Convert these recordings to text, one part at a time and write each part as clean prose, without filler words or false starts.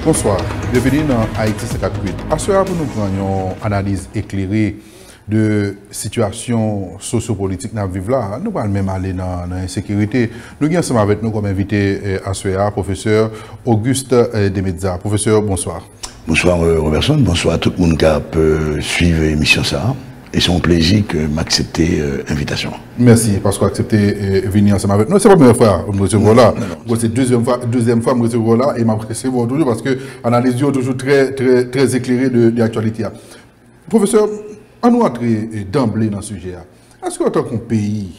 Bonsoir, bienvenue dans Haïti 58. À ce moment, nous prenons une analyse éclairée de situation sociopolitique dans vivre là. Nous allons même aller dans l'insécurité. Nous sommes ensemble avec nous comme invité à ce professeur Auguste Demedza. Professeur, bonsoir. Bonsoir Robertson, bonsoir à tout le monde qui peut suivre l'émission ça. Et c'est un plaisir que m'accepter l'invitation. Merci parce que vous acceptez venir ensemble avec nous. C'est la première fois que nous recevons là. C'est la deuxième fois que nous recevons là et m'apprécie toujours parce que l'analyse est toujours très éclairée de l'actualité. Professeur, on nous entrer d'emblée dans ce sujet. Est-ce qu'en tant qu'un pays,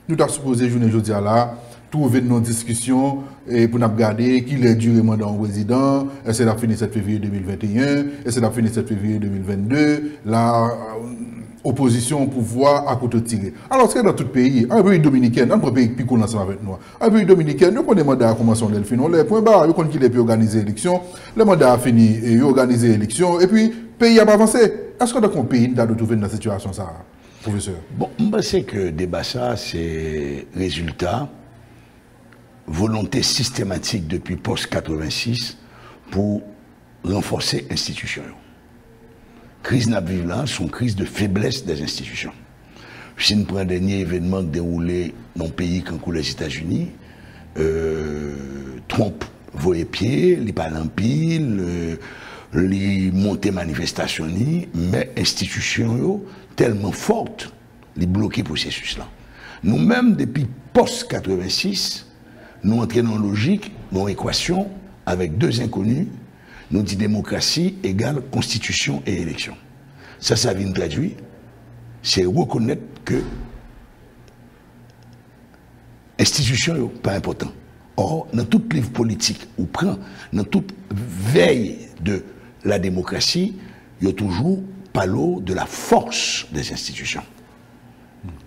nous avons supposé journée aujourd'hui là, trouver nos discussions et pour nous regarder qui est duré mandat en résident, est-ce que ça fini 7 février 2021, est-ce que ça fini 7 février 2022, la opposition au pouvoir à côté tiré. Alors, c'est dans tout pays, un pays dominicain, un pays qui connaît ensemble avec nous, un pays dominicain, nous prenons des mandats à commencer en delphine, les points bas, nous connaissons qu'il est pu organiser l'élection, le mandat a fini et organiser l'élection, et puis, le pays a avancé. Est-ce que dans un pays, nous avons trouvé dans cette situation, ça, professeur? Bon, je sais que le débat, ça, c'est résultat volonté systématique depuis post-86 pour renforcer l'institution. Crise n'a vu là, son crise de faiblesse des institutions. Si nous prenons un dernier événement déroulé dans un pays comme les États-Unis, Trump voyait pied, il parle en pile, il montait manifestation, mais institutions tellement fortes, il bloquait le processus là. Nous-mêmes, depuis post-86, nous entrons dans une logique, dans une équation, avec deux inconnus, nous dit démocratie égale constitution et élection. Ça vient traduire, c'est reconnaître que l'institution n'est pas important. Or, dans tout livre politique, ou prend, dans toute veille de la démocratie, il y a toujours pas l'eau de la force des institutions.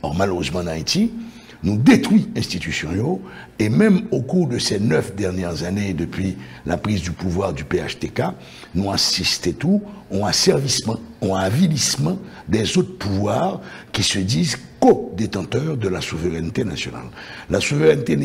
Or, malheureusement, en Haïti, nous détruisons l'institution et même au cours de ces 9 dernières années, depuis la prise du pouvoir du PHTK, nous assistons tout au asservissement, au avilissement des autres pouvoirs qui se disent co-détenteurs de la souveraineté nationale. La souveraineté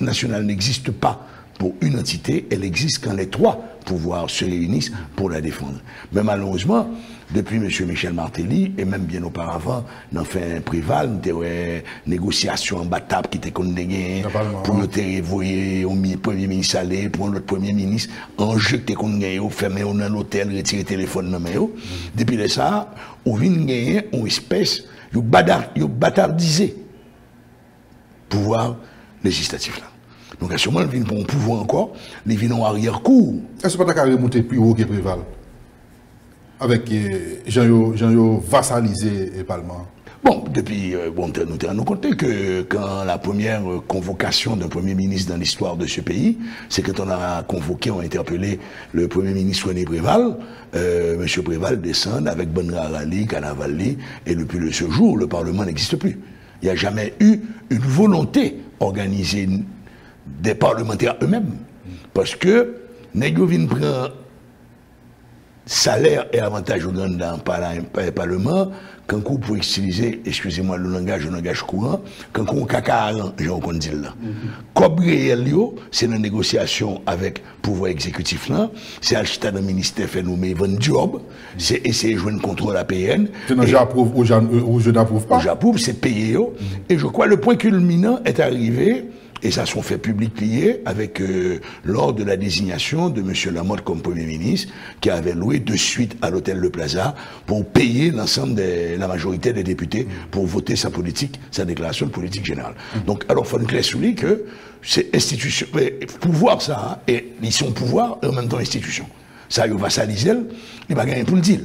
nationale n'existe pas pour une entité, elle existe quand les trois pouvoirs se réunissent pour la défendre. Mais malheureusement, depuis M. Michel Martelly, et même bien auparavant, dans fin Préval, nous avons une négociation en battable qui était condamnée pour nous envoyer au premier ministre aller, pour notre premier ministre, enjeu qui était condamné, fermer dans l'hôtel, retirer le téléphone dans main. Depuis ça, on vient gagner une espèce, de bâtardisé pouvoir législatif là. Donc, à ce moment, ils viennent pour un pouvoir encore, ils viennent en arrière-cour. Est-ce que pas qu'à remonter plus haut que Préval? Avec Jean-Yo vassalisé le Parlement? Bon, depuis, nous nous rendons compte que quand la première convocation d'un Premier ministre dans l'histoire de ce pays, c'est quand on a convoqué, on a interpellé le Premier ministre René Préval, M. Préval descend avec Bonrarali, Canavalli, et depuis ce jour, le Parlement n'existe plus. Il n'y a jamais eu une volonté organisée des parlementaires eux-mêmes. Parce que, Négovine prend salaire et avantage au grand dans le Parlement, quand on peut utiliser, excusez-moi le langage courant, quand on caca, j'en dis là. Comme réel, c'est une négociation avec le pouvoir exécutif là, c'est Alchita dans le ministère fait nommer Van Job, c'est essayer de jouer un contrôle à PN. C'est non, j'approuve ou je n'approuve pas. J'approuve, c'est payé. Et je crois que le point culminant est arrivé. Et ça sont fait public lié avec lors de la désignation de M. Lamotte comme Premier ministre, qui avait loué de suite à l'hôtel Le Plaza pour payer l'ensemble de la majorité des députés pour voter sa politique, sa déclaration de politique générale. Donc, alors, il faut nous souligner que c'est institution, pouvoir ça, et ils sont pouvoir et en même temps institution. Ça, il va s'aliser, il va gagner pour le deal.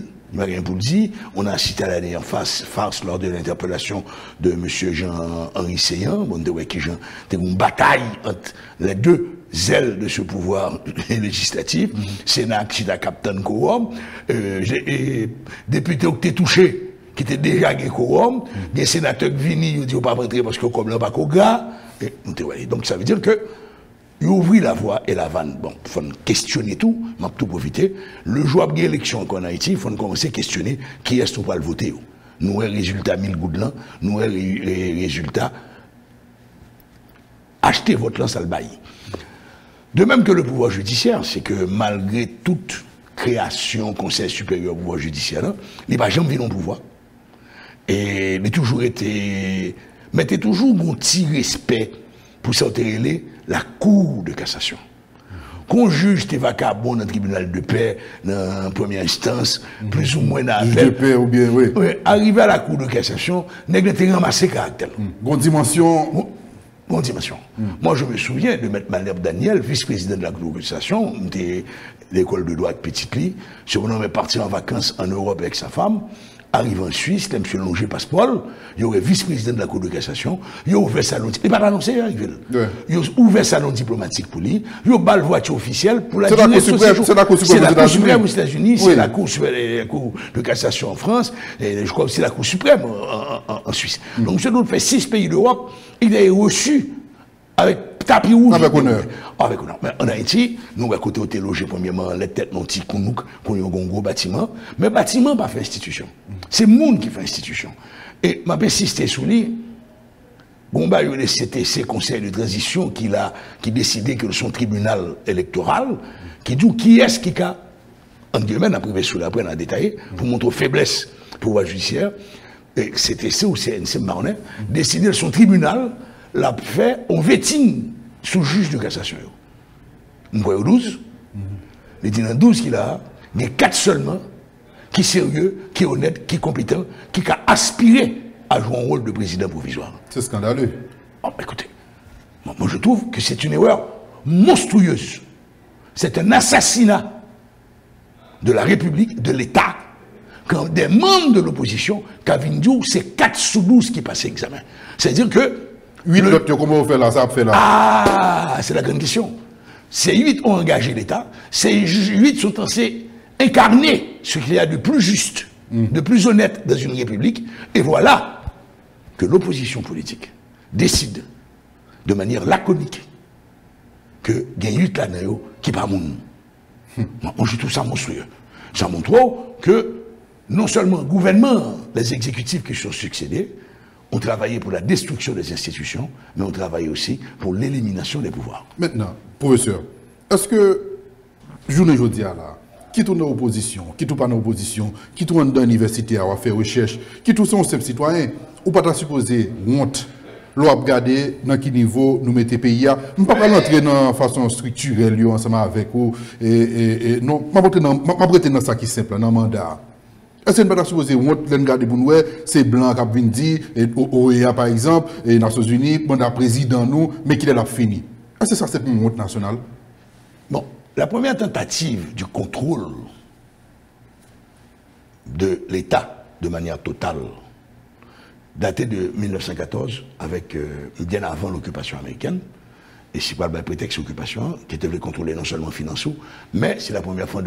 On a cité à la dernière farce lors de l'interpellation de M. Jean-Henri Seyan, qui a une bataille entre les deux ailes de ce pouvoir législatif, Sénat qui a captain quorum, député qui était touché, qui était déjà un quorum, des sénateurs qui viennent, ils disent pas rentrer parce que comme là, pas qu'au gars, donc ça veut dire que il ouvrit la voie et la vanne. Bon, il faut questionner tout, m'a tout profiter. Le jour de l'élection en Haïti, il faut commencer à questionner qui est-ce qu'on va le voter. Nous, les résultats 1000 gouttes, nous, les résultats acheter votre lance à le bail. De même que le pouvoir judiciaire, c'est que malgré toute création, conseil supérieur au pouvoir judiciaire, il n'a pas jamais vu non pouvoir. Et il a toujours été, mettait toujours un petit respect pour sortir la cour de cassation. Qu'on juge tes vacabons dans le tribunal de paix, dans la première instance, plus ou moins dans la juge de paix ou bien, oui. Oui, arrivé à la cour de cassation, n'est-ce pas ramassé caractère. Bonne dimension. Bonne dimension. Moi, je me souviens de M. Malherbe Daniel, vice-président de la cour de cassation, de l'école de droit de Petit-Ly, surnom est parti en vacances en Europe avec sa femme. Arrive en Suisse, là, M. Longer Passepoil, il aurait vice-président de la Cour de cassation, il a ouvert salon, il n'a pas annoncé, il a ouvert salon diplomatique pour lui, il a ouvert voiture officielle pour la C'est la Cour suprême aux États-Unis, c'est la Cour de cassation en France, et je crois que c'est la Cour suprême en Suisse. Donc, M. fait 6 pays d'Europe, il est reçu avec tapis rouge. Avec honneur. Avec honneur. Mais en Haïti, nous, à côté, on était logé, premièrement, les têtes, non, petit kounouk, qu'on a un gros bâtiment. Mais bâtiment, pas fait institution. C'est monde qui fait institution. Et m'a persisté sous lui. Gomba, il y a le CTC, Conseil de transition, qui décidait que son tribunal électoral, qui dit qui est-ce qui a, en guillemets, on a privé sous la prenne à détailler, pour montrer faiblesse pour le pouvoir judiciaire, et CTC ou CNC Maronnais, décider son tribunal, l'a fait, on vétine sous juge de cassation. On voit 12, il dit dans 12 qu'il a, il y a 4 seulement, qui est sérieux, qui est honnête, qui est compétent, qui a aspiré à jouer un rôle de président provisoire. C'est scandaleux. Oh, écoutez, moi je trouve que c'est une erreur monstrueuse. C'est un assassinat de la République, de l'État, quand des membres de l'opposition, Kavindiou, c'est 4 sous 12 qui passent l'examen. C'est-à-dire que 8 autres, comment on fait là, ça a fait là? Ah, c'est la grande question. Ces 8 ont engagé l'État, ces 8 sont censés incarner ce qu'il y a de plus juste, de plus honnête dans une république, et voilà que l'opposition politique décide de manière laconique que il y a 8 là qui pas mon nom. Moi, je trouve ça monstrueux. Ça montre que non seulement le gouvernement, les exécutifs qui sont succédés, ont travaillé pour la destruction des institutions, mais ont travaillé aussi pour l'élimination des pouvoirs. Maintenant, professeur, est-ce que, journée aujourd'hui, là, qui tourne dans l'opposition, qui tourne pas dans l'opposition, qui tourne dans l'université à faire recherche, qui tourne son simple citoyen, ou pas supposé honte, l'on a regardé dans quel niveau nous mettons pays. Je ne peux pas rentrer dans façon structurelle ensemble avec vous. Non, je ne peux pas dans ça qui est simple, dans le mandat. Est-ce que nous ne pas supposé honte, regarder pour nous, c'est blanc qui a dit, OEA par exemple, et Nations Unies, mandat président nous, mais qu'il est là fini. Est-ce que ça c'est une honte nationale? Bon, la première tentative du contrôle de l'État de manière totale datait de 1914, avec bien avant l'occupation américaine, et c'est pas le prétexte occupation, qui était voulu contrôler non seulement financiers, mais c'est la première fois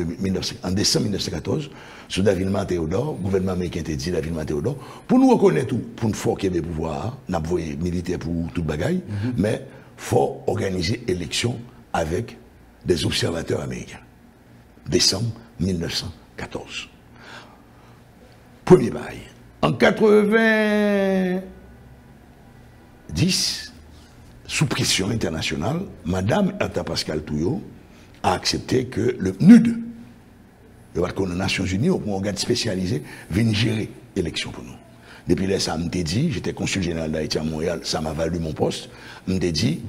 en décembre 1914, sous David Théodore, le gouvernement américain était dit David Théodore, pour nous reconnaître tout, pour nous faire qu'il y ait des pouvoirs, nous avons militaires pour toute bagaille, mais il faut organiser élection avec des observateurs américains. Décembre 1914. Premier bail. En 90, sous pression internationale, Madame Erta Pascal Touillot a accepté que le PNUD, les Nations Unies, un organe spécialisé, vienne gérer l'élection pour nous. Depuis là, ça m'a dit, j'étais consul général d'Haïti à Montréal, ça m'a valu mon poste, m'a dit,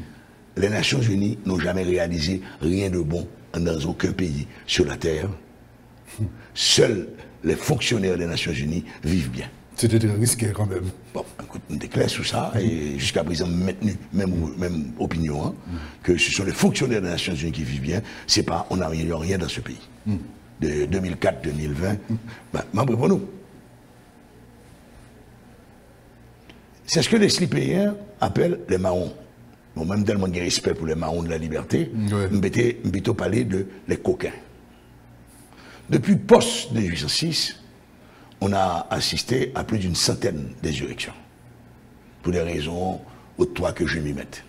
les Nations Unies n'ont jamais réalisé rien de bon dans aucun pays sur la Terre. Seuls les fonctionnaires des Nations Unies vivent bien. C'était très risqué quand même. Bon, écoute, on est clair sur ça, et jusqu'à présent, maintenu même opinion, hein, que ce sont les fonctionnaires des Nations Unies qui vivent bien, c'est pas, on n'a rien dans ce pays. De 2004-2020, membre pour nous. C'est ce que les slipéens appellent les marrons. Bon, même tellement de respect pour les marrons de la liberté, on peut parler de les coquins. Depuis post-1806, on a assisté à plus d'une centaine d'insurrections. Pour des raisons autres que je m'y mette.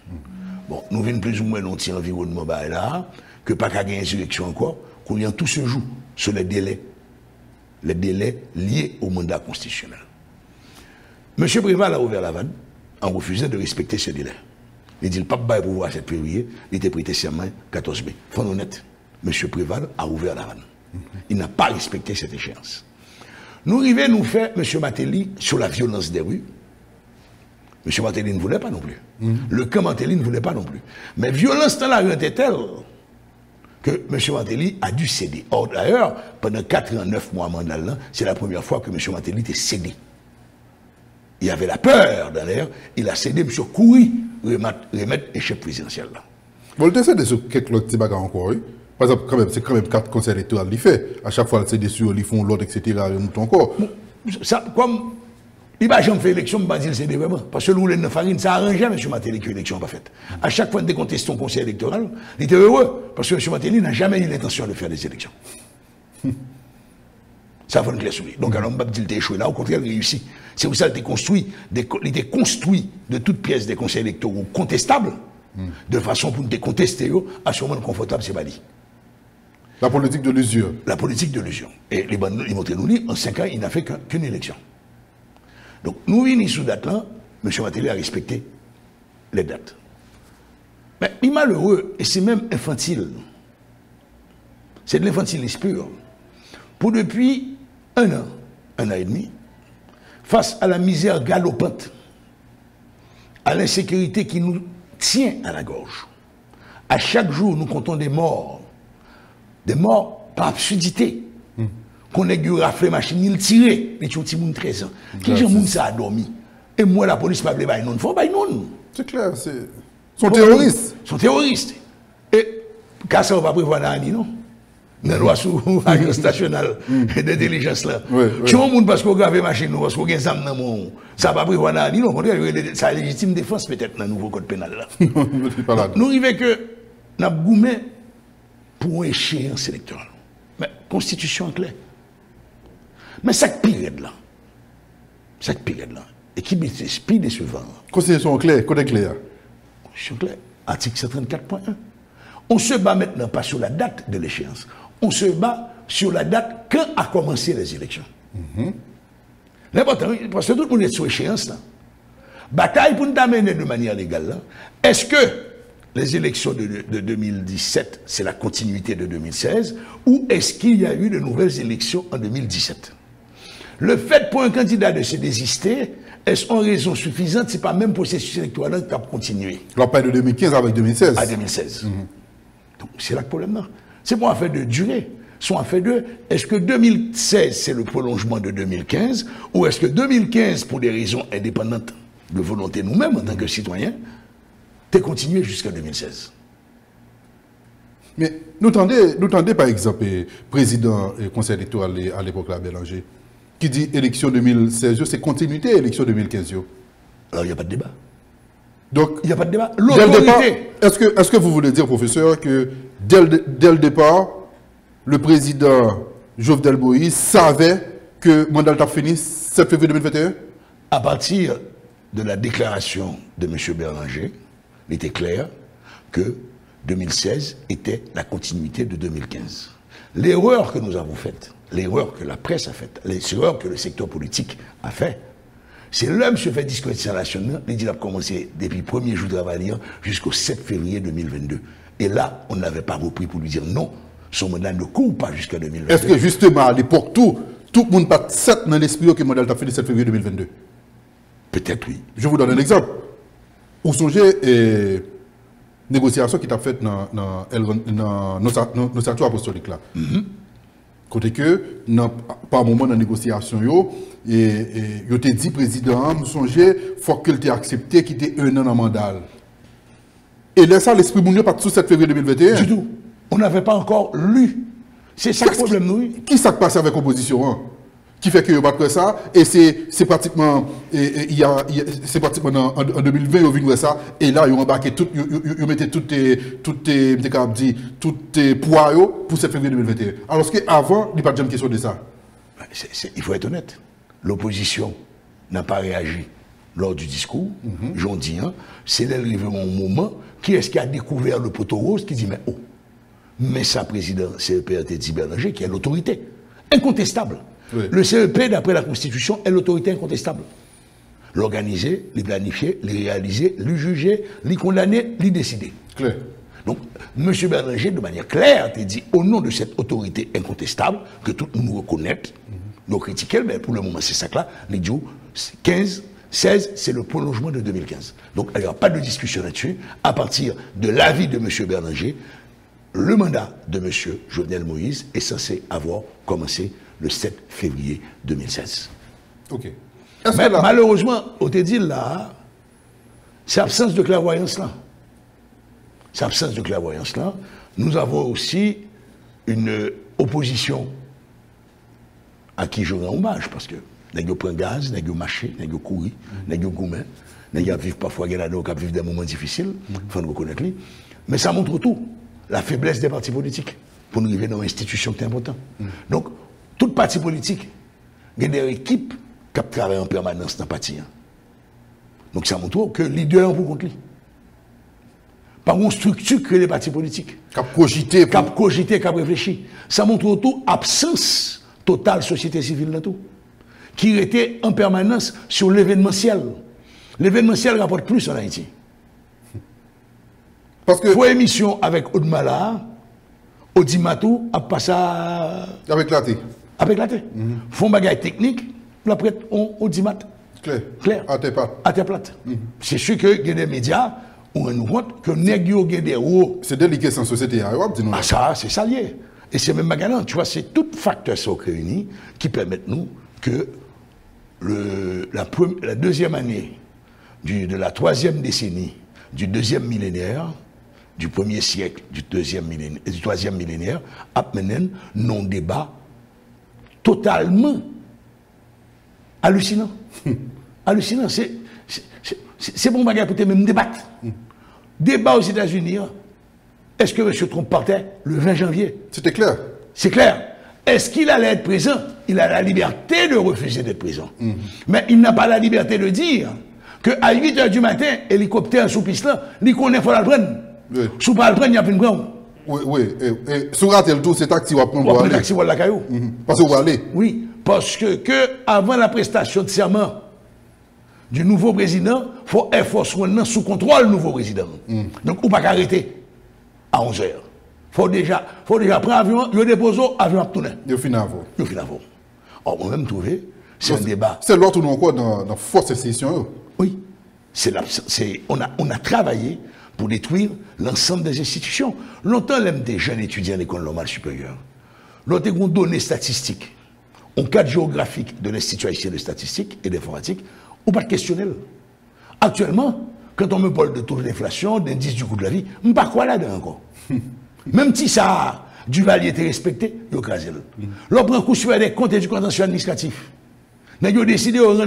Bon, nous venons plus ou moins dans un environnement là, que pas qu'à gagner insurrection encore, qu'on y a tout se joue sur les délais liés au mandat constitutionnel. M. Préval a ouvert la vanne en refusant de respecter ce délai. Il dit le pape va pouvoir 7 février, il était prêté serment 14 mai. Faut être honnête, M. Préval a ouvert la vanne. Il n'a pas respecté cette échéance. Nous arrivons nous faire M. Martelly sur la violence des rues. M. Martelly ne voulait pas non plus. Le camp Martelly ne voulait pas non plus. Mais violence dans la rue était telle que M. Martelly a dû céder. Or, d'ailleurs, pendant 4 ans, 9 mois mandat, c'est la première fois que M. Martelly était cédé. Il y avait la peur dans l'air, il a cédé, M. Kouri, remettre les chefs présidentiels là. Vous le cédé sur quelques autres bagages encore, oui. Par exemple, c'est quand même 4 conseils électoraux qu'il fait. À chaque fois, c'est dessus, ils font l'autre, etc. Ils montent encore. Ça, comme il va jamais faire élection, je ne vais pas dire c'est vraiment. Parce que l'oulé de farine, ça arrangeait M. Martelly que l'élection n'a pas faite. À chaque fois que déconteste son conseil électoral, il était heureux. Parce que M. Martelly n'a jamais eu l'intention de faire des élections. Ça va nous laisser souligner. Donc, alors, on va dire qu'il a échoué là, au contraire, il réussit. C'est pour ça qu'il était construit de toutes pièces des conseils électoraux contestables, de façon pour nous décontester, à ce moment confortable, c'est pas dit. La politique de l'usure. La politique de l'usure. Et les bonnes, ils montrent nous, en 5 ans, il n'a fait qu'une élection. Donc, nous, sous date là, M. Martelly a respecté les dates. Mais il est malheureux, et c'est même infantile. C'est de l'infantilisme pur. Pour depuis 1 an et demi, face à la misère galopante, à l'insécurité qui nous tient à la gorge, à chaque jour, nous comptons des morts par absurdité. Qu'on ait dû rafler machine, il tirait, les petits moun 13 ans. Qui j'ai moun ça a dormi? Et moi, la police m'a dit, bah non, faut pas non. C'est clair, c'est. Sont terroristes. Sont terroristes. Et, car ça, on va prévoir dans l'année, non? Dans la loi sur l'agence nationale d'intelligence là. Si on moun parce qu'on grave machine, parce qu'on a des âmes dans mon. Ça va prévoir dans l'année, non? Ça légitime défense peut-être dans le nouveau code pénal là. Nous arrivons que, nous avons goumé pour une échéance électorale. Mais, constitution claire. Mais ça pire là. Ça pire là. Et qui m'esprit décevant. Constitution claire, code clair. Constitution claire. Article 134.1. On se bat maintenant pas sur la date de l'échéance. On se bat sur la date quand a commencé les élections. L'important, parce que tout le monde est sur échéance là. Bataille pour nous amener de manière légale là. Est-ce que les élections de 2017, c'est la continuité de 2016, ou est-ce qu'il y a eu de nouvelles élections en 2017? Le fait pour un candidat de se désister, est-ce en raison suffisante, c'est pas même processus électoral qui a continué? La paix de 2015 avec 2016. À 2016. Donc c'est là le problème là. C'est pas un fait de durée. Soit un fait de, est-ce que 2016 c'est le prolongement de 2015, ou est-ce que 2015, pour des raisons indépendantes de volonté nous-mêmes en tant que citoyens, t'es continué jusqu'à 2016. Mais nous tendez par exemple, président et conseil électoral à l'époque, là, Bélanger, qui dit élection 2016, c'est continuité élection 2015. Alors il n'y a pas de débat. Donc, il n'y a pas de débat. L'autorité. Est-ce que vous voulez dire, professeur, que dès le départ, le président Jovenel Moïse savait que le mandat a fini 7 février 2021? À partir de la déclaration de M. Bélanger, il était clair que 2016 était la continuité de 2015. L'erreur que nous avons faite, l'erreur que la presse a faite, l'erreur que le secteur politique a fait, c'est l'homme se fait discréditer national, il a commencé depuis le premier jour de travail jusqu'au 7 février 2022. Et là, on n'avait pas repris pour lui dire non, son mandat ne court pas jusqu'à 2022. Est-ce que justement, à l'époque, tout le monde pas 7 dans l'esprit que le mandat a fait le 7 février 2022? Peut-être oui. Je vous donne un exemple. Vous songez négociation qui t'a faite dans nos statuts apostoliques là. Côté que, par moment dans la négociation, yo te dit, président, nous songez, il faut qu'il t'ait accepté qu'il ait 1 an dans le mandat. Et là, ça, l'esprit mounio pas tout 7 février 2021. Du tout. On n'avait pas encore lu. C'est ça le problème, nous. Qui s'est passé avec l'opposition? Qui fait que vous battez ça, et c'est pratiquement, c'est pratiquement en 2020, vous venez ça, et là, vous embarquez tout, vous mettez toutes tes poids pour 7 février 2021. Alors qu'avant, il n'y a pas de question de ça. Il faut être honnête. L'opposition n'a pas réagi lors du discours. J'en dis, c'est l'arrivée au moment, qui est-ce qui a découvert le poteau rose, qui dit, mais oh, mais ça, président, c'est le PRT Bélanger qui a l'autorité incontestable. Oui. Le CEP, d'après la Constitution, est l'autorité incontestable. L'organiser, les planifier, les réaliser, les juger, les condamner, les décider. Clair. Donc, M. Berninger, de manière claire, a dit, au nom de cette autorité incontestable, que tout le monde reconnaît, nous critiquons, mais pour le moment, c'est ça que là, les dit, 15, 16, c'est le prolongement de 2015. Donc, il n'y aura pas de discussion là-dessus. À partir de l'avis de M. Berninger, le mandat de M. Jovenel Moïse est censé avoir commencé le 7 février 2016. OK. Mais malheureusement, au dit là, c'est absence de clairvoyance là. C'est absence de clairvoyance là. Nous avons aussi une opposition à qui je rends hommage parce que nous prenons gaz, nous marché, nous couru, nous gourmet, nous vivons parfois qui vivent des moments difficiles, il faut nous reconnaître. Mais ça montre tout, la faiblesse des partis politiques pour nous arriver dans une institution qui est importante. Donc, tout parti politique, il y a des équipes qui travaillent en permanence dans le parti. Donc ça montre que leader pour contre lui. Par une structure crée les partis politiques. Cap cogité, cap réfléchi. Ça montre tout absence totale société civile dans tout. Qui était en permanence sur l'événementiel. L'événementiel rapporte plus en Haïti. Parce que. Faut émission avec Audemala, Audimatou, à passer avec la thé. Avec la thé. Font bagaille technique, après on Audimat. Clair. À tes plate. C'est sûr que il y a des médias où on nous compte que négio gagne des hauts. C'est délicat sans société. Ah ça, c'est ça lié. Et c'est même magalant. Tu vois, c'est tout facteur réunis qui permettent nous que la deuxième année de la troisième décennie du deuxième millénaire, du premier siècle du troisième millénaire, amène non débat totalement hallucinant. Hallucinant. C'est bon bagage pour te même débattre. Débat aux États-Unis. Est-ce que M. Trump partait le 20 janvier? C'était clair. C'est clair. Est-ce qu'il allait être présent? Il a la liberté de refuser d'être présent. Mais il n'a pas la liberté de dire qu'à 8 h du matin, hélicoptère sous piste là, il connaît qu'il faut la prendre. Oui. Sous pas le prendre, il n'y a plus de prendre. Oui. Et sur le tour, c'est taxi ou prendre pour aller. Taxi ou la caillou. Parce qu'on va aller. Oui. Parce que avant la prestation de serment du nouveau président, il faut Air Force One sous contrôle du nouveau président. Donc, on ne peut pas arrêter à 11 h. Il faut déjà prendre l'avion, il dépose l'avion à tourner. Il finit avant. On va même trouver, c'est un débat. C'est l'autre nous encore dans force session. Oui. On a travaillé pour détruire l'ensemble des institutions. Longtemps, l'aime des jeunes étudiants à l'école normale supérieure. Longtemps, on donné statistiques. En cadre géographique de l'Institut haïtien de statistique et d'informatique, ou pas de questionnel. Actuellement, quand on me parle de taux d'inflation, d'indice du coût de la vie, je ne sais pas quoi là-dedans encore. Même si ça, Duvalier était respecté, il a crasé. L'on prend coup sur des comptes et du contentieux administratif. Mais il a décidé de rendre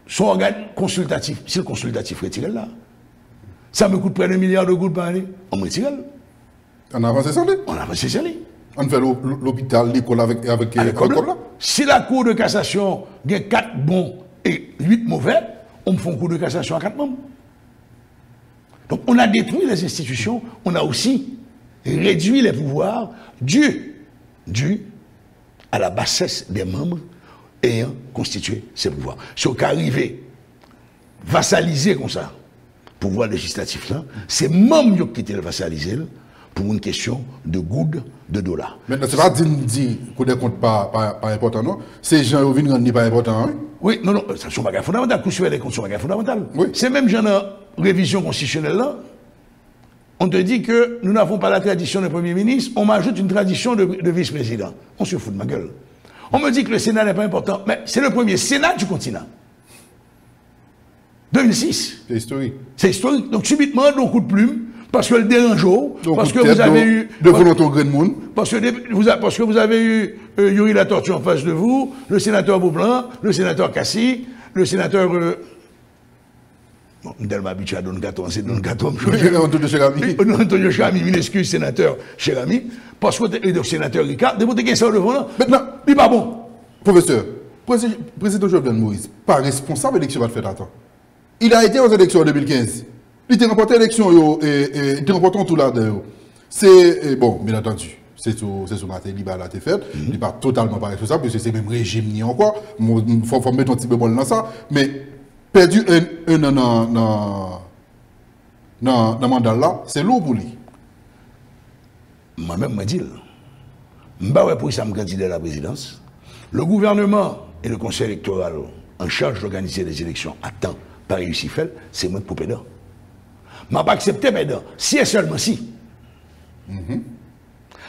son organe consultatif. Si le consultatif retire là, ça me coûte près de 1 milliard de gouttes par année. On me retire. On a avancé ça là. On a avancé ça là. On fait l'hôpital, l'école avec l'école là. Si la Cour de cassation a 4 bons et 8 mauvais, on me fait un cours de cassation à 4 membres. Donc on a détruit les institutions, on a aussi réduit les pouvoirs dû à la bassesse des membres ayant constitué ces pouvoirs. Ce qui arrivé, vassaliser comme ça, pouvoir législatif là, c'est membres qui étaient vassalisés pour une question de gouttes de dollars. Maintenant, ce n'est pas dit que des comptes pas important, non? Ces gens qui viennent pas important, hein? Oui, non, ça sont bagages fondamentaux. Coup sur les comptes sont bagages fondamentaux. Oui. C'est même genre de révision constitutionnelle là. On te dit que nous n'avons pas la tradition de Premier ministre, on m'ajoute une tradition de vice-président. On se fout de ma gueule. On me dit que le Sénat n'est pas important, mais c'est le premier Sénat du continent. 2006. C'est historique. C'est historique. Donc subitement, un coup de plume, parce que le dérange, parce que vous avez eu... De volonté au grain de monde. Parce que vous avez eu Yuri Latortue en face de vous, le sénateur Beaublanc, le sénateur Cassi, le sénateur... Bon, je suis habitué à Don Gaton, c'est Don Gaton. Antonio Cherami. Antonio Cherami, m'excuse, sénateur Cherami, parce que le sénateur Ricard, de votre question devant là, maintenant, il n'est pas bon. Professeur, président Jovenel Moïse, pas responsable de l'élection va faire attendre. Il a été aux élections en 2015. Il a remporté l'élection et il a remporté tout là-dedans. C'est, bon, bien entendu, c'est sur matin, il a été fait. Il n'est pas totalement pas responsable, puisque c'est même régime ni encore. Il faut mettre un petit peu bon dans ça. Mais perdu un an dans le mandat là, c'est lourd pour lui. Moi-même, je dis, je pour ça me candidat à la présidence. Le gouvernement et le conseil électoral en charge d'organiser les élections à temps, par réussi fait, c'est moi pour pédant. Je n'ai pas accepté pédant, si et seulement si.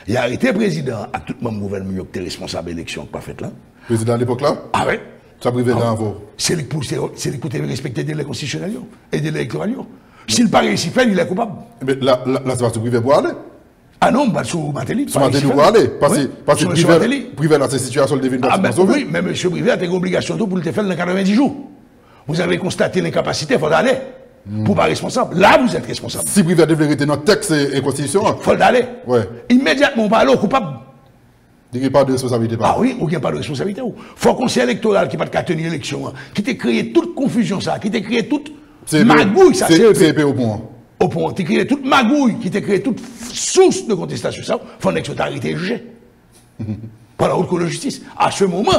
Il a arrêté président à tout le gouvernement qui était responsable de l'élection pas faite là. Président à l'époque là? Ah oui. Ça privé là avant. C'est lui qui respecter les délais constitutionnels et les délais électoraux. S'il n'a pas réussi faire, il est coupable. Mais là, ça va se priver pour aller. Ah non, bah, sur Matéli. Sur Matéli pour aller. Parce que privé dans cette situation, il devine pas se oui, mais M. Privé a une obligation pour le faire dans 90 jours. Vous avez constaté l'incapacité, il faut aller. Pour pas responsable. Là, vous êtes responsable. Si privé devait rester notre texte et constitution. Il faut aller. Ouais. Immédiatement, on va aller au coupable. Il n'y a pas de responsabilité. Ah oui, il n'y a pas de responsabilité. Il faut un conseil électoral qui n'a pas tenu l'élection, qui t'a créé toute confusion, ça, qui t'a créé toute magouille, ça. CEP au point. Au point. Qui t'a créé toute magouille, qui t'a créé toute source de contestation, ça. Il faut que tu arrêté et jugé. Par la haute cour de justice. À ce moment,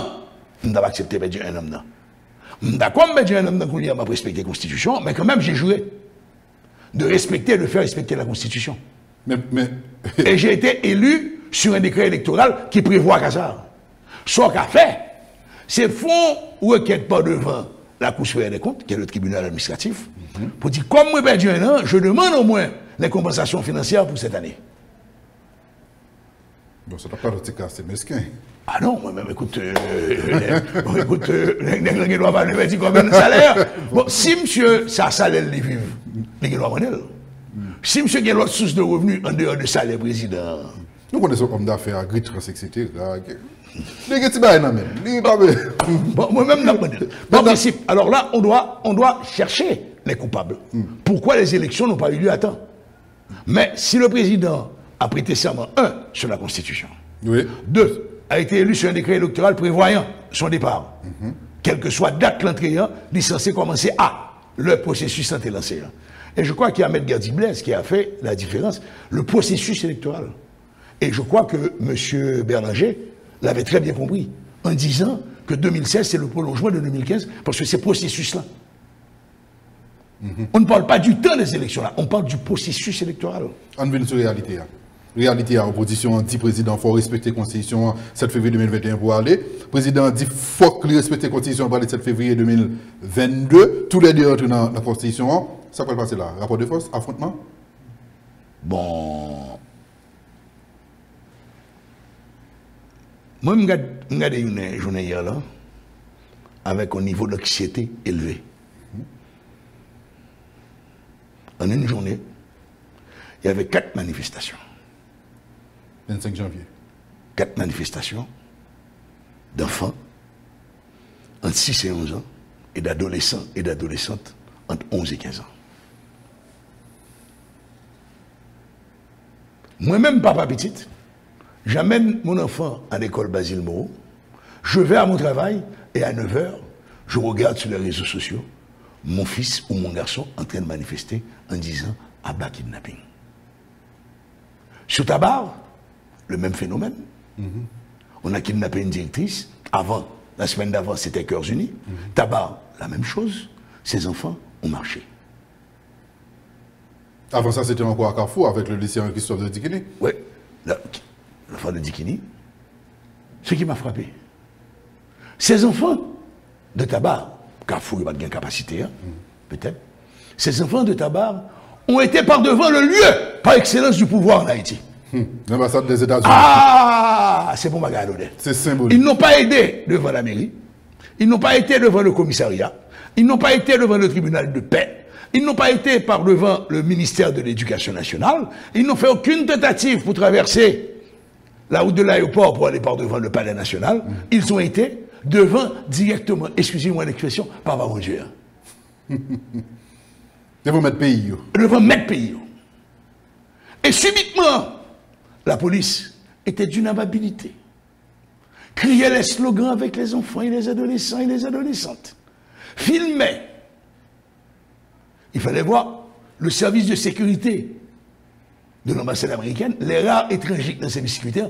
on n'a pas accepté de un homme là. D'accord, mais un homme qui m'a respecté la Constitution, mais quand même, j'ai joué de respecter, de faire respecter la Constitution. Et j'ai été élu sur un décret électoral qui prévoit Kazar. Ce qu'a fait, c'est fond requête pas devant la Cour supérieure des comptes, qui est le tribunal administratif, pour dire, comme moi perdu un an, je demande au moins les compensations financières pour cette année. Bon, ça n'a pas été cassé, mesquin. Ah non, moi-même, écoute, les doivent pas le dire combien de salaire. Bon, si monsieur, ça salaire les vivre, les doivent prendre. Si monsieur a l'autre source de revenus en dehors de salaire président. Nous connaissons homme d'affaires, gris trans, etc. Les gars, tu vas même. Bon, moi-même, dans principe. Alors là, on doit chercher les coupables. Pourquoi les élections n'ont pas eu lieu à temps? Mais si le président a prêté serment, 1, sur la Constitution, oui. 2, a été élu sur un décret électoral prévoyant son départ, quelle que soit date l'entrée, il est censé commencer à le processus été lancé. Et je crois qu'il y a M. Gardi Blaise qui a fait la différence, le processus électoral. Et je crois que M. Berlinger l'avait très bien compris, en disant que 2016, c'est le prolongement de 2015, parce que c'est processus-là. On ne parle pas du temps des élections là, on parle du processus électoral. On vient sur la réalité. Réalité à l'opposition dit président faut respecter la Constitution 7 février 2021 pour aller. Président dit faut qu'il respecte la Constitution pour aller 7 février 2022. Tous les deux entrent dans la Constitution. Ça peut passer là. Rapport de force, affrontement. Bon. Moi, je regarde une journée hier là, avec un niveau d'anxiété élevé. En une journée, il y avait 4 manifestations. 25 janvier. 4 manifestations d'enfants entre 6 et 11 ans et d'adolescents et d'adolescentes entre 11 et 15 ans. Moi-même, papa petite, j'amène mon enfant à l'école Basile Moreau, je vais à mon travail et à 9 h, je regarde sur les réseaux sociaux mon fils ou mon garçon en train de manifester en disant « Abba kidnapping ». Sur Tabar, le même phénomène. On a kidnappé une directrice. Avant, la semaine d'avant, c'était Cœurs Unis. Tabar, la même chose. Ces enfants ont marché. Avant ça, c'était encore à Carrefour avec le lycéen Christophe de Dikini. Oui, l'enfant de Dikini. Ce qui m'a frappé, ces enfants de Tabar, Carrefour, il n'y a pas de capacité, hein, peut-être. Ces enfants de Tabar ont été par devant le lieu, par excellence du pouvoir en Haïti. L'ambassade des États-Unis. Ah, c'est pour ma garde. C'est symbolique. Ils n'ont pas aidé devant la mairie. Ils n'ont pas été devant le commissariat. Ils n'ont pas été devant le tribunal de paix. Ils n'ont pas été par devant le ministère de l'Éducation nationale. Ils n'ont fait aucune tentative pour traverser la route de l'aéroport pour aller par devant le palais national. Ils ont été devant directement, excusez-moi l'expression, par ma Dieu. Devant mettre pays. Devant mettre pays. Et subitement, la police était d'une amabilité. Criait les slogans avec les enfants et les adolescents et les adolescentes. Filmait. Il fallait voir le service de sécurité de l'ambassade américaine, les rares étrangers dans le service sécuritaire.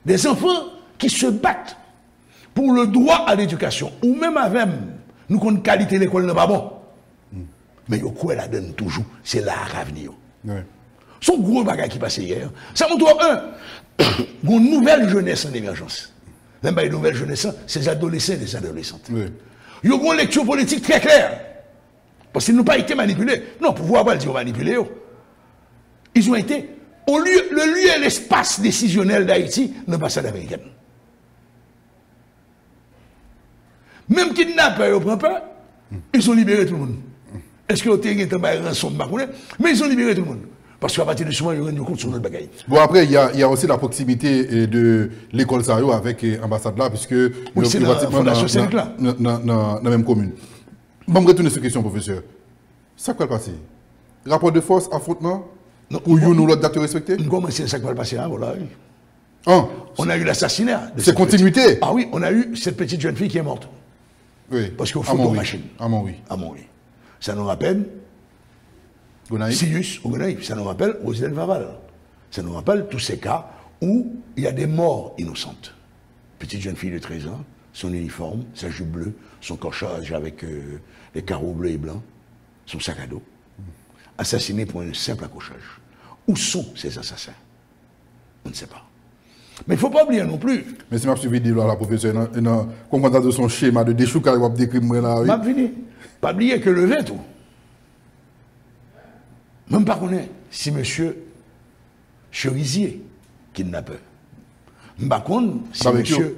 Des enfants qui se battent pour le droit à l'éducation, ou même avec nous qu'on qualité l'école n'est pas bon. Mais yo quoi la donne toujours, c'est l'art à venir. Ouais. Son gros bagage qui passait hier, ça montre une nouvelle jeunesse en émergence. Même pas une nouvelle jeunesse, c'est les adolescents et les adolescentes. Oui. Ils ont une lecture politique très claire. Parce qu'ils n'ont pas été manipulés. Non, pour pouvoir pas le dire manipulés. Ils ont été, le lieu et l'espace décisionnel d'Haïti, l'ambassade américaine. Même kidnappeurs, ils prennent peur, ils ont libéré tout le monde. Est-ce qu'ils ont été rançon, mais ils ont libéré tout le monde. Parce qu'à partir de ce moment, ils ont rendu compte sur notre bagaille. Bon, après, il y a aussi la proximité de l'école Sayo avec l'ambassade là, puisque oui, c'est la fondation Saint-Claude. Dans la même commune. Je vais retourner sur cette question, professeur. Ça va passer? Rapport de force, affrontement? Ou nous l'autre date respectée? Comment c'est ça qui va passer? Voilà. On a eu l'assassinat. C'est continuité? Ah oui, on a eu cette petite jeune fille qui est morte. Oui. Parce qu'il faut une machine. Ah mon oui. Ah mon oui. Ça nous rappelle Sius, ça nous rappelle Roselyne Vaval. Ça nous rappelle tous ces cas où il y a des morts innocentes. Petite jeune fille de 13 ans, son uniforme, sa jupe bleue, son corsage avec les carreaux bleus et blancs, son sac à dos, assassiné pour un simple accrochage. Où sont ces assassins? On ne sait pas. Mais il ne faut pas oublier non plus. Mais si je suis dit la professeure, comprendre de son schéma de déchoucage, va décrire là. Oui. Je ne pas oublier que le 20 tout. Même pas connaître si monsieur Cerisier kidnappeur. Je ne sais pas si monsieur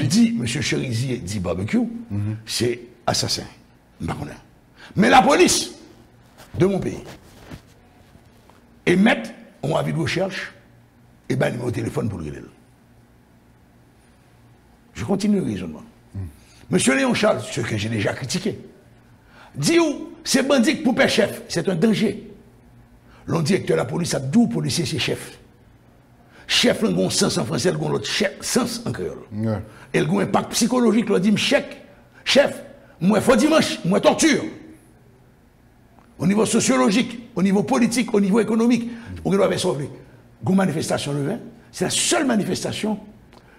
dit, monsieur Cerisier dit barbecue, c'est assassin. Je ne sais pas. Mais la police de mon pays émettent un avis de recherche et ben numéro de téléphone pour le relais. Je continue le raisonnement. Monsieur Léon Charles, ce que j'ai déjà critiqué, dit où c'est bandit pour père chef, c'est un danger. L'on directeur de la police a 12 policiers, c'est chef. Chef, il a un sens en français, il a l'autre sens en créole. Yeah. Et il a un impact psychologique, il dit chef, moi, faut dimanche, moi, torture. Au niveau sociologique, au niveau politique, au niveau économique, on doit sauver. Une manifestation le 20, c'est la seule manifestation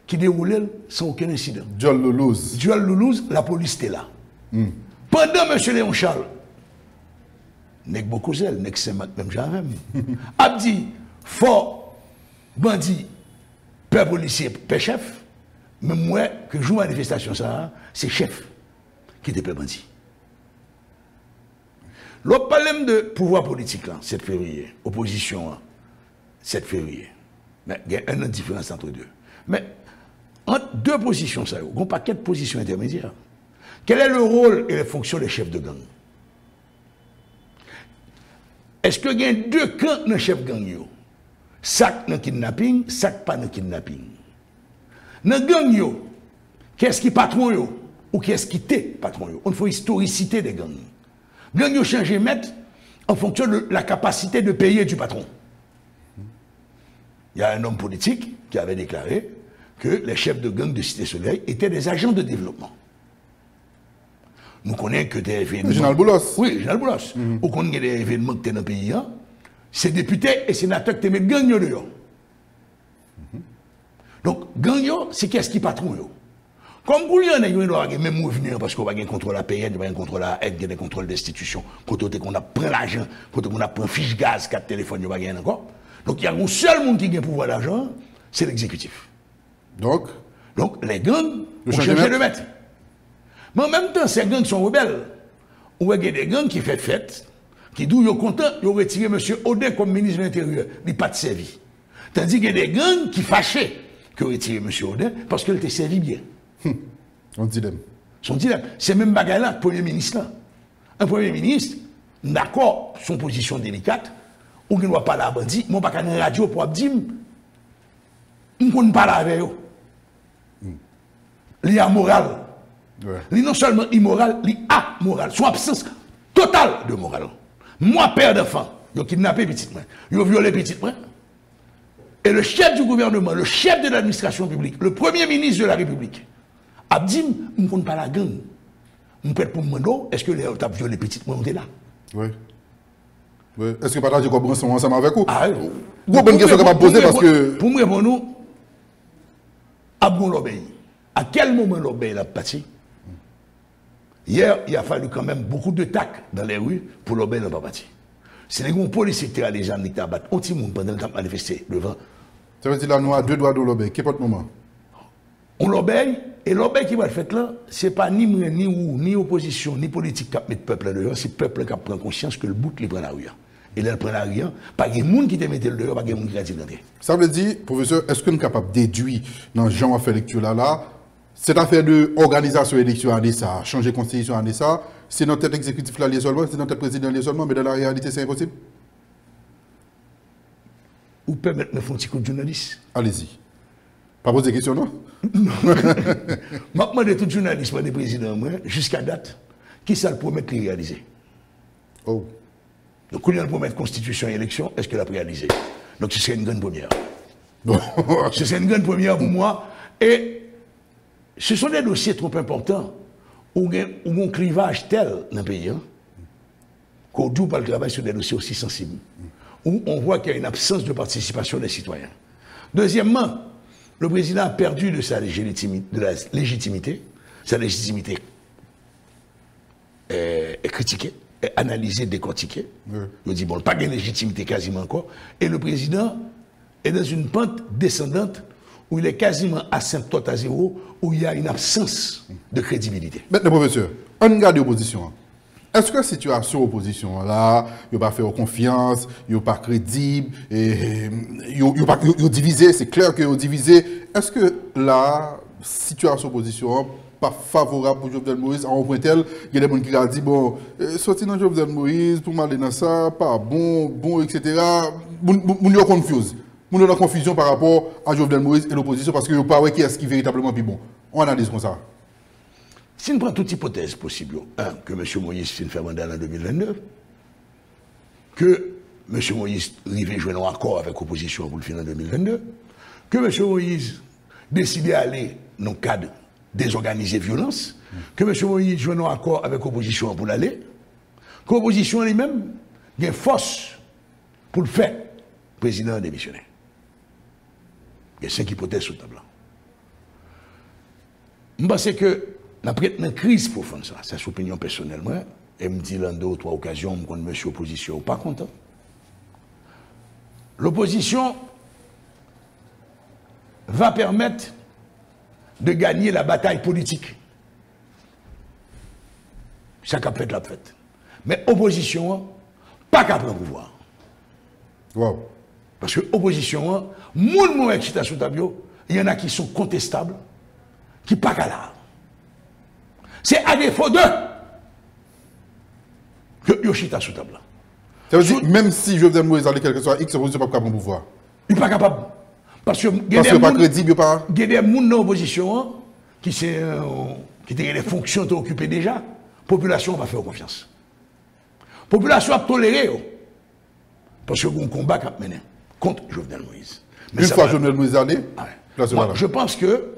qui déroulait sans aucun incident. Duel Loulouse. Duel Loulouse, la police était là. Pendant M. Léon Charles, Nek Bokozel, Nek Saint-Marc, même Javem, a dit, fort, bandit, père policier, père chef, mais moi, que joue manifestation, ça, c'est chef qui était père bandit. Le problème de pouvoir politique, là, 7 février, opposition, 7 février. Mais il y a un an de différence entre deux. Mais entre deux positions, ça, il y a un paquet de positions intermédiaires. Quel est le rôle et les fonctions des chefs de gang? Est-ce qu'il y a deux camps dans les chefs de gang? Sac dans le kidnapping, sac pas dans le kidnapping. Dans le gang, qu'est-ce qui est patron yo? Ou qu'est-ce qui était patron yo? On faut historicité des gangs. Gang yo change maître en fonction de la capacité de payer du patron. Il y a un homme politique qui avait déclaré que les chefs de gang de Cité Soleil étaient des agents de développement. Nous connaissons que des événements. Général Boulos. Oui, Général Boulos. Nous connaissons des événements qui sont dans le pays. C'est députés et sénateurs qui mettent gang dehors. Donc, gang c'est qu'est-ce qui patron yo. Comme vous l'avez, il y a même revenu parce qu'on va gagner contre la PN, on va gagner contre la aide, il y a des contrôles d'institution. Quand on a pris l'argent, quand on a pris fiche gaz, 4 téléphones, on va gagner encore. Donc il y a un seul monde qui a pouvoir d'argent, c'est l'exécutif. Donc les gangs ont changé de maître. Mais en même temps, ces gangs sont rebelles. On a des gangs qui font fête, qui disent qu'ils sont contents, ils ont retiré M. Odin comme ministre de l'Intérieur. Il n'a pas de servi. Tandis qu'il y a des gangs qui fâchaient qui ont retiré M. Odin parce qu'il était servi bien. Son dilemme. Son dilemme. C'est même bagaille là, le Premier ministre là. Un Premier ministre, d'accord, son position délicate, ou qui ne doit pas la bandit, moi pas une radio pour dire, on ne peut pas avec eux. Il est amoral. Il est non seulement immoral, il est amoral. Son absence totale de morale. Moi, père d'enfant, il a kidnappé petit moi, il a violé petit moi. Et le chef du gouvernement, le chef de l'administration publique, le premier ministre de la République, a dit, on ne compte pas la gang. On peut être pour moi, est-ce que les autres ont violé petit moi, on est là? Oui. Oui. Est-ce que partager comme sont ensemble avec vous? Ah, bonne question que je vais poser parce que. Pour moi, pour nous, Abgon l'obéit. À quel moment l'obéi a parti? Hier, il a fallu quand même beaucoup de tac dans les rues pour l'obéi n'a pas parti. Si les gens policiers étaient allés gens qui abattent un petit monde pendant le temps manifesté devant. Ça veut dire là, nous avons deux doigts dans l'obéi. Quel est le moment? On l'obéit, et l'obéi qui va le faire là, ce n'est pas ni moi, ni ou, ni opposition, ni politique qui met le peuple dehors, c'est le peuple qui prend conscience que le bout il prend la rue. Et là, il prend la rue, pas de monde qui te mette le dehors, pas de monde qui te dit. Ça veut dire, professeur, est-ce que nous sommes capables de déduire dans ce genre de lecture là, cette affaire de organisation élection en ça, changer de constitution en ça, c'est notre tête exécutif là seulement, c'est notre tête président là seulement, mais dans la réalité c'est impossible? Ou permettre de faire un petit coup de journaliste? Allez-y. Pas poser de question, non? Non. Je demande tout journaliste, des présidents, jusqu'à date, qui ça le promet de réaliser? Oh. Donc, quand on promet constitution et élection, est-ce qu'elle a réalisé? Donc, ce serait une grande première. Bon. Ce serait une grande première pour moi. Et ce sont des dossiers trop importants où il y a un clivage tel dans le pays qu'on doit pas le travail sur des dossiers aussi sensibles, où on voit qu'il y a une absence de participation des citoyens. Deuxièmement, le président a perdu de sa légitimité. Sa légitimité est critiquée, est analysée, décortiquée. Il dit, bon, pas de légitimité quasiment encore. Et le président est dans une pente descendante où il est quasiment asymptote à zéro, où il y a une absence de crédibilité. Maintenant, professeur, on regarde l'opposition. Est-ce que la situation opposition là, il n'y a pas fait confiance, il n'y a pas crédible, il y a divisé, c'est clair qu'il y a divisé. Est-ce que la situation opposition pas favorable pour Jovenel Moïse à un point tel, il y a des gens qui ont dit, bon, sortir dans Jovenel Moïse, pour m'aller dans ça, pas bon, etc. Vous êtes confus. Vous êtes en confusion par rapport à Jovenel Moïse et l'opposition parce que vous ne savez pas qui est-ce qui est véritablement plus bon. On analyse comme ça. Si nous prenons toute hypothèse possible, que M. Moïse finisse faire mandat en 2022, que M. Moïse arrive jouer un accord avec l'opposition pour le finir en 2022, que M. Moïse décide d'aller dans le cadre désorganiser violence, que M. Moïse joue un accord avec l'opposition pour l'aller, que l'opposition elle-même a une force pour le faire, président démissionnaire. Il y a 5 hypothèses sur le tableau. Je pense que après une crise profonde, ça, c'est son opinion personnelle, moi, et me dit dans 2 ou 3 occasions, quand je suis opposition, pas content. L'opposition va permettre de gagner la bataille politique. Ça qu'a fait la fête. Mais opposition, pas qu'à prendre pouvoir. Wow. Parce que l'opposition, moun qui sous tableau, il y en a qui sont contestables, qui pas qu'à là. C'est à défaut d'eux que Yoshita sous table. Ça veut dire, même si Jovenel Moïse allait quelque soit X, l'opposition n'est pas capable de pouvoir. Il n'est pas capable. Parce que il n'est pas crédible, pas. Il y a des gens dans l'opposition qui ont des fonctions occupées déjà. La population va faire confiance. La population va tolérer. Parce que un combat qui a mené contre Jovenel Moïse. Mais une fois Jovenel Moïse allé, moi, je pense que,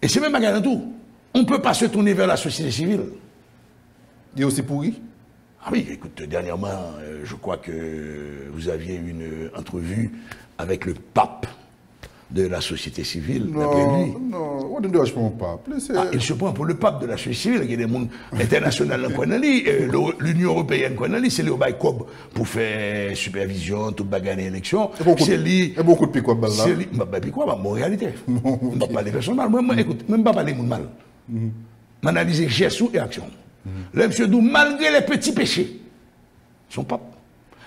et c'est même à tout, on ne peut pas se tourner vers la société civile. Il est aussi pourri? Ah oui, écoute, dernièrement, je crois que vous aviez une entrevue avec le pape de la société civile. Non, on ne doit pas pape. Il se prend pour le pape de la société civile. Il y a des mondes internationaux, l'Union européenne, c'est le Baïkob pour faire supervision, toute bagarre d'élection. Il y a beaucoup de picob là. C'est picob, en réalité. Je ne vais pas parler personnel. Moi, écoute, même pas parler de mal. M'analyser gestes et actions. Le monsieur Dou, malgré les petits péchés, son pape,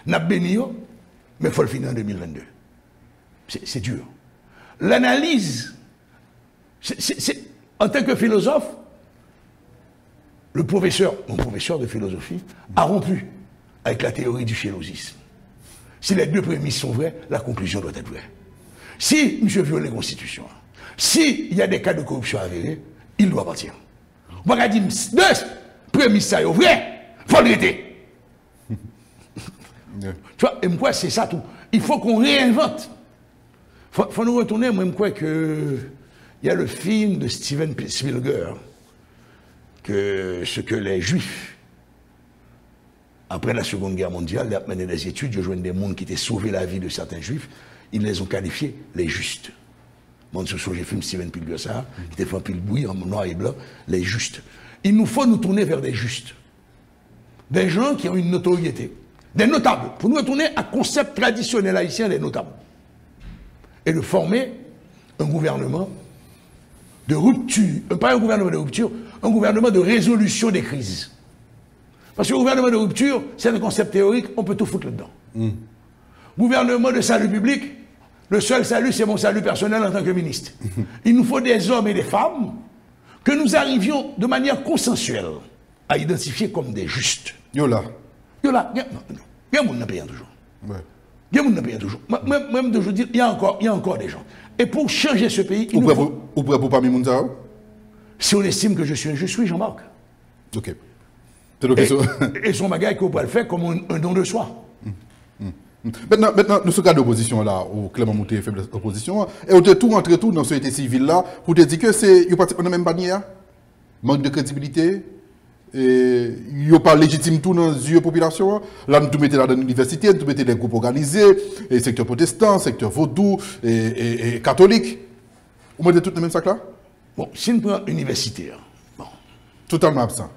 n'a béni, mais il faut le finir en 2022. C'est dur. L'analyse, en tant que philosophe, mon professeur de philosophie, a rompu avec la théorie du chélosisme. Si les 2 prémices sont vraies, la conclusion doit être vraie. Si M. viole la Constitution, s'il y a des cas de corruption avérés, il doit partir. On va dire 2 prémices sont vraies, il faut l'arrêter. Tu vois, et moi, c'est ça tout. Il faut qu'on réinvente. Il faut nous retourner, moi, je crois qu'il y a le film de Steven Spielberg, que ce que les Juifs, après la Seconde Guerre mondiale, ils ont mené des études, ils ont joint des mondes qui étaient sauvés la vie de certains Juifs, ils les ont qualifiés les justes. Mon social, j'ai fait Steven Spielberg ça, qui était fait un pile bruit en noir et blanc, les justes. Il nous faut nous tourner vers des justes. Des gens qui ont une notoriété. Des notables. Pour nous retourner à concept traditionnel haïtien des notables. Et de former un gouvernement de rupture. Pas un gouvernement de rupture, un gouvernement de résolution des crises. Parce que le gouvernement de rupture, c'est un concept théorique, on peut tout foutre là-dedans. Gouvernement de salut public, le seul salut, c'est mon salut personnel en tant que ministre. Il nous faut des hommes et des femmes que nous arrivions de manière consensuelle à identifier comme des justes. Yola. Yola, il y a un monde payant toujours. Ouais. Il y a un monde payant toujours. Même de je dis, il y a encore des gens. Et pour changer ce pays, il nous faut... Ou pour parmi Mounzao? Si on estime que je suis injuste, oui, Jean-Marc. Ok. C'est donc et son bagage qu'on peut le faire comme un don de soi. Maintenant, nous sommes cas d'opposition là, où Clément Moutet fait l'opposition, et on est tout rentré tout dans ce société civile là, pour te dire que c'est, on a même bannière, manque de crédibilité, et il n'y a pas légitime tout dans les yeux de la population. Là, nous tout mettons là dans l'université, nous tout mettons des groupes organisés, et secteur protestant, secteur vaudou, et catholique. Vous mettez tout dans le même sac là? Bon, si nous prenons universitaire, bon. Totalement absent.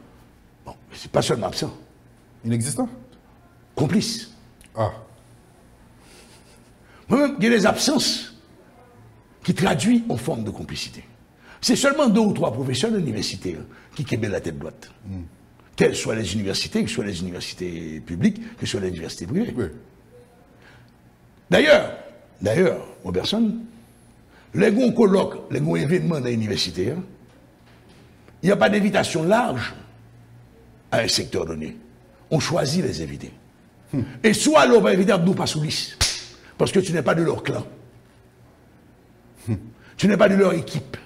Bon, c'est pas seulement absent. Inexistant? Complice. Ah. Moi-même, il y a des absences qui traduisent en forme de complicité. C'est seulement 2 ou 3 professeurs d'université qui québellent la tête droite. Quelles soient les universités, que ce soit les universités publiques, que ce soit les universités privées. Oui. D'ailleurs, mon personne, les grands colloques, les grands événements dans l'université, il n'y a pas d'invitation large à un secteur donné. On choisit les invités. Et soit l'on va inviter nous pas sous liste, parce que tu n'es pas de leur clan. Tu n'es pas de leur équipe.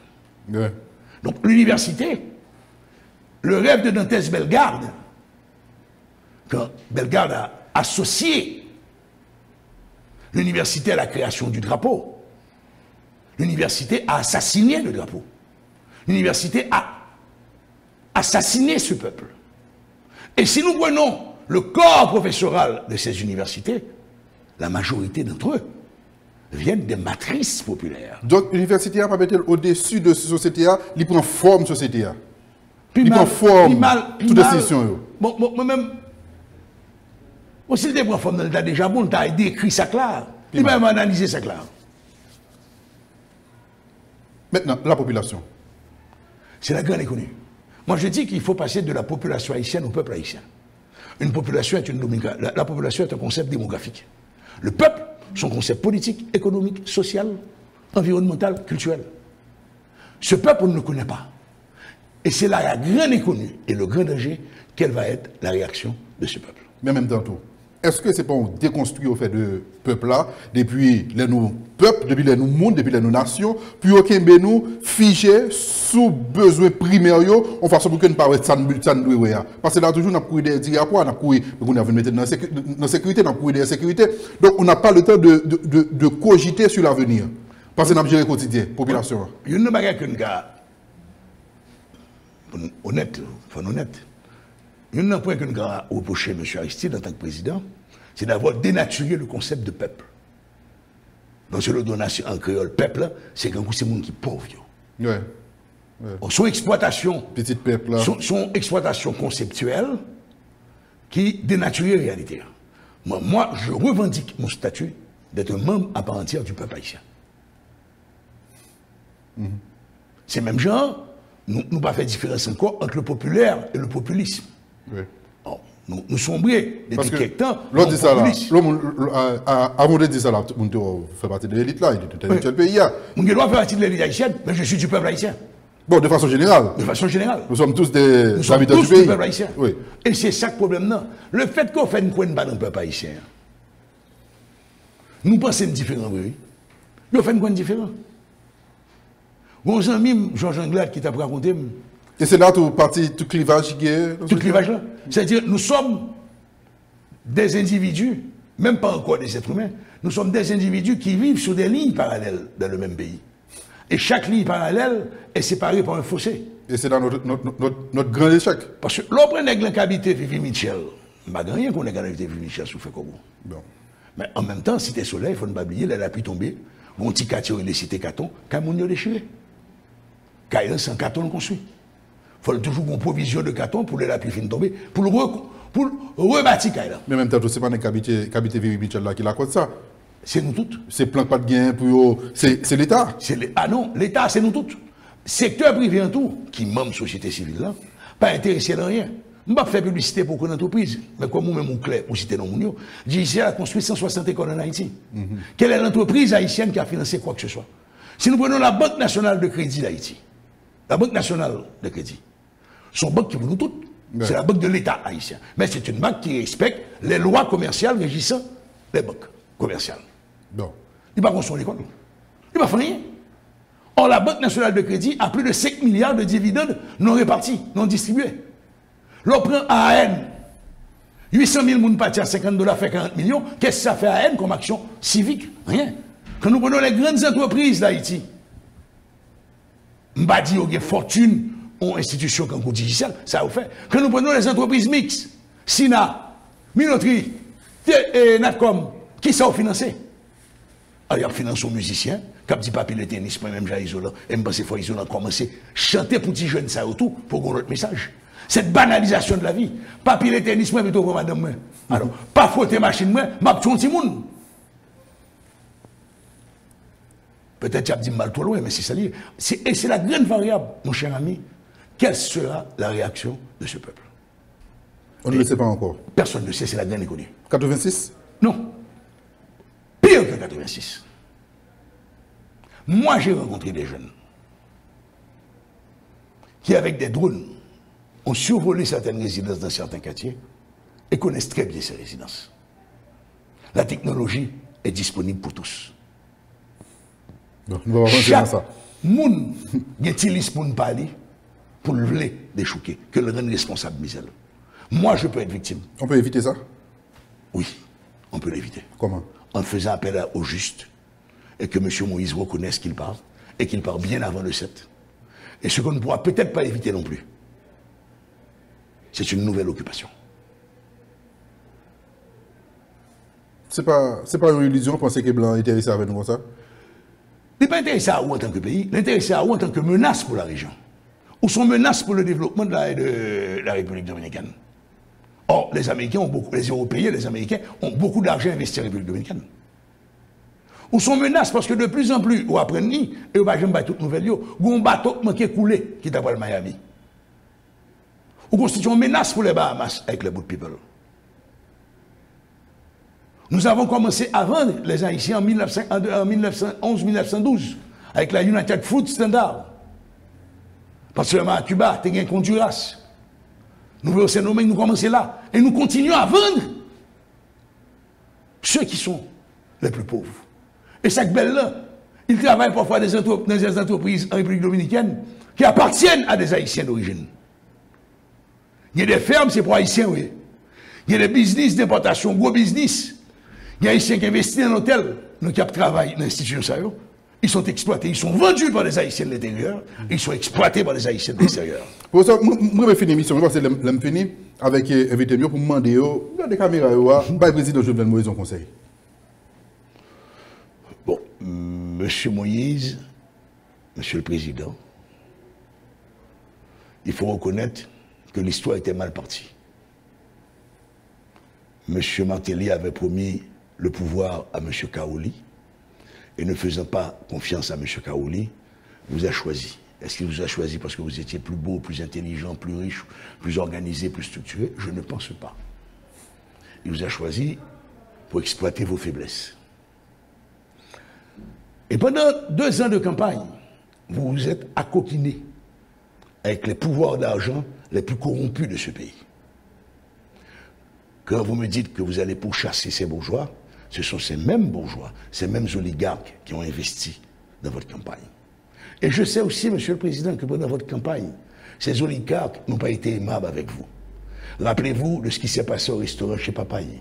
Ouais. Donc l'université, le rêve de Dantès Bellegarde, quand Bellegarde a associé l'université à la création du drapeau, l'université a assassiné le drapeau. L'université a assassiné ce peuple. Et si nous prenons le corps professoral de ces universités, la majorité d'entre eux viennent des matrices populaires. Donc, l'université n'a pas été au-dessus de cette société, il prend forme société. Il prend forme toute décision. Bon, moi-même, s'il prend forme dans l'état déjà bon, tu as décrit ça clair. Il va même analyser ça clair. Maintenant, la population. C'est la grande économie. Moi, je dis qu'il faut passer de la population haïtienne au peuple haïtien. Une population est la population est un concept démographique. Le peuple, son concept politique, économique, social, environnemental, culturel. Ce peuple, on ne le connaît pas. Et c'est là la grande inconnue et le grand danger, quelle va être la réaction de ce peuple. Mais en même temps, est-ce que c'est pas on déconstruit au fait de peuple là, depuis les nous peuples, depuis les nous mondes, depuis les nous nations, puis aucun nous figé sous besoin primaire, en façon pour que nous ne pas ça parce que là toujours on a couru des dirapos, on a couru, on a mettre dans la sécurité, on a couru des sécurité, donc on n'a pas le temps de cogiter sur l'avenir. Parce qu'on a géré quotidien, population. Il y a une bagarre que nous honnête, il y a un point que nous avons reproché à M. Aristide en tant que président, c'est d'avoir dénaturé le concept de peuple. Donc, sur le donation en créole, peuple, c'est qu'un coup, c'est le monde qui est pauvre. Ouais. Son exploitation, petite peuple là. Son exploitation conceptuelle qui dénature la réalité. Moi, je revendique mon statut d'être un membre à part entière du peuple haïtien. C'est même genre, nous pas fait différence encore entre le populaire et le populisme. Oui. Bon, nous sombrés depuis quelque temps. L'autre dit ça là. Avant de dire ça là, on fait partie de l'élite là, il est de tel pays. On doit faire partie de l'élite haïtienne, mais je suis du peuple haïtien. Bon, de façon générale. De façon générale. Nous sommes tous des habitants du pays. Du peuple haïtien. Oui. Et c'est ça le problème là. Le fait qu'on fait une coin dans le peuple haïtien, nous pensons différent, oui. Nous faisons une coin différent. Mon ami Georges Anglade qui t'a raconté. Et c'est là tout parti, tout clivage qui est. Tout clivage là. C'est-à-dire, nous sommes des individus, même pas encore des êtres humains, nous sommes des individus qui vivent sur des lignes parallèles dans le même pays. Et chaque ligne parallèle est séparée par un fossé. Et c'est dans notre grand échec. Parce que l'on prend un qui habite Vivi Michel, je ne sais rien qu'on ait habité Vivi Michel sous fait comme bon. Mais en même temps, si tu es soleil, il faut ne pas oublier, elle a pu tomber. un petit quartier, il est cité carton, quand on a déchiré. Quand il est en carton construit. Il faut toujours une provision de carton pour la pluie fin tomber, pour rebâtir Kaila. Mais en même temps, ce n'est pas qu'habiter Vivi Mitchell là qui la cause ça. C'est nous toutes. C'est plan pas de gain pour c'est l'État. Ah non, l'État, c'est nous toutes. Secteur privé en tout, qui même société civile là, pas intéressé dans rien. Je ne vais pas faire publicité pour une entreprise, mais comme moi-même, mon clair, pour citer non mon JIC a construit 160 écoles en Haïti. Quelle est l'entreprise haïtienne qui a financé quoi que ce soit? Si nous prenons la Banque nationale de crédit d'Haïti, la Banque nationale de crédit, son banque qui vous nous toutes, c'est la banque de l'État haïtien. Mais c'est une banque qui respecte les lois commerciales régissant les banques commerciales. Non. Il ne va pas construire l'école. Il ne va faire rien. Or, la Banque nationale de crédit a plus de 5 milliards de dividendes non répartis, non distribués. L'on prend AN. 800 000 personnes partis à 50 $, fait 40 millions. Qu'est-ce que ça fait AN comme action civique? Rien. Quand nous prenons les grandes entreprises d'Haïti, je ne vais pas dire qu'il y a fortune en institution comme judiciaire, ça a fait. Quand nous prenons les entreprises mixtes, SINA, Minoterie, Natcom, qui ça a financé? Alors, il y a financé aux musiciens, comme dit Papi le tennis, moi-même j'ai isolant, et je pense qu'il faut isolant commencer à chanter pour les jeunes ça autour pour qu'on ait notre message. Cette banalisation de la vie. Papi le tennis, moi, plutôt pour madame moi. Alors, pas frotter machine moi, m'a p'ti un petit monde. Peut-être que tu as dit mal trop loin, mais c'est ça lié. Et c'est la grande variable, mon cher ami. Quelle sera la réaction de ce peuple? On ne le sait pas encore. Personne ne le sait, c'est la grande inconnue. 86? Non. Pire que 86. Moi, j'ai rencontré des jeunes qui, avec des drones, ont survolé certaines résidences dans certains quartiers et connaissent très bien ces résidences. La technologie est disponible pour tous. Non, nous allons Chaque ça. monde utilise pour nous parler, pour le voler déchouquer, que le rendre responsable, Michel. Moi, je peux être victime. On peut éviter ça? Oui, on peut l'éviter. Comment? En faisant appel au juste et que M. Moïse reconnaisse qu'il parle et qu'il parle bien avant le 7. Et ce qu'on ne pourra peut-être pas éviter non plus, c'est une nouvelle occupation. C'est pas une illusion de penser que les Blancs étaient intéressés avec nous comme ça? Il n'est pas intéressé à où en tant que pays, il est intéressé à où en tant que menace pour la région. Ou sont menaces pour le développement de la République dominicaine. Or, les Américains ont beaucoup, les Européens, les Américains ont beaucoup d'argent investi en République dominicaine. Ou sont menaces parce que de plus en plus, ou après ni, et ou pas jamais toute nouvelle, ou un bateau qui est coulé, qui t'appelle Miami. Ou constitue une menace pour les Bahamas avec les Boat People. Nous avons commencé à vendre les Haïtiens en 1911-1912 avec la United Fruit Standard. Parce que à Cuba, tu as un Honduras. Nous voulons ces nommés, nous commençons là. Et nous continuons à vendre ceux qui sont les plus pauvres. Et chaque belle-là, ils travaillent parfois dans des entreprises en République dominicaine qui appartiennent à des Haïtiens d'origine. Il y a des fermes, c'est pour Haïtiens, oui. Il y a des business d'importation, gros business. Il y a des Haïtiens qui investissent dans l'hôtel, nous qui travaillent dans l'institution. Ils sont exploités, ils sont vendus par les Haïtiens de l'intérieur, ils sont exploités par les Haïtiens de l'extérieur. Pour ça, moi, je finis l'émission, parce que je finis avec invité pour me demander, des caméras, pas le président Jovenel Moïse en conseil. Bon, Monsieur Moïse, Monsieur le Président, il faut reconnaître que l'histoire était mal partie. Monsieur Martelly avait promis le pouvoir à Monsieur Kaouli, et ne faisant pas confiance à M. Kaouli, vous a choisi. Est-ce qu'il vous a choisi parce que vous étiez plus beau, plus intelligent, plus riche, plus organisé, plus structuré? Je ne pense pas. Il vous a choisi pour exploiter vos faiblesses. Et pendant 2 ans de campagne, vous vous êtes accoquiné avec les pouvoirs d'argent les plus corrompus de ce pays. Quand vous me dites que vous allez pourchasser ces bourgeois, ce sont ces mêmes bourgeois, ces mêmes oligarques qui ont investi dans votre campagne. Et je sais aussi, Monsieur le Président, que pendant votre campagne, ces oligarques n'ont pas été aimables avec vous. Rappelez-vous de ce qui s'est passé au restaurant chez Papaye.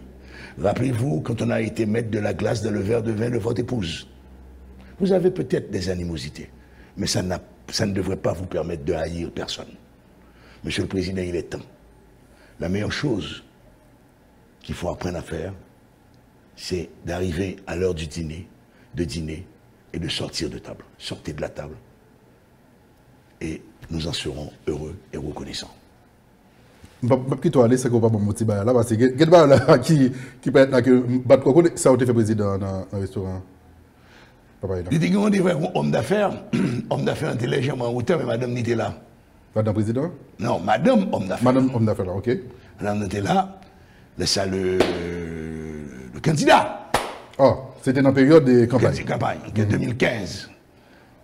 Rappelez-vous quand on a été mettre de la glace dans le verre de vin de votre épouse. Vous avez peut-être des animosités, mais ça ne devrait pas vous permettre de haïr personne. Monsieur le Président, il est temps. La meilleure chose qu'il faut apprendre à faire, c'est d'arriver à l'heure du dîner, de dîner et de sortir de table. Sortez de la table. Et nous en serons heureux et reconnaissants. Je ne vais pas aller, c'est qu'on va me motiver là, parce que quelqu'un là qui peut être là, que ça a été fait président dans le restaurant. Il dit qu'on est un homme d'affaires était légèrement en hauteur, mais madame n'était là. Madame président? Non, madame homme d'affaires. Madame homme d'affaires, là, ok. Madame n'était là, ça le candidat. Ah, c'était dans la période de campagne. Campagne, en 2015.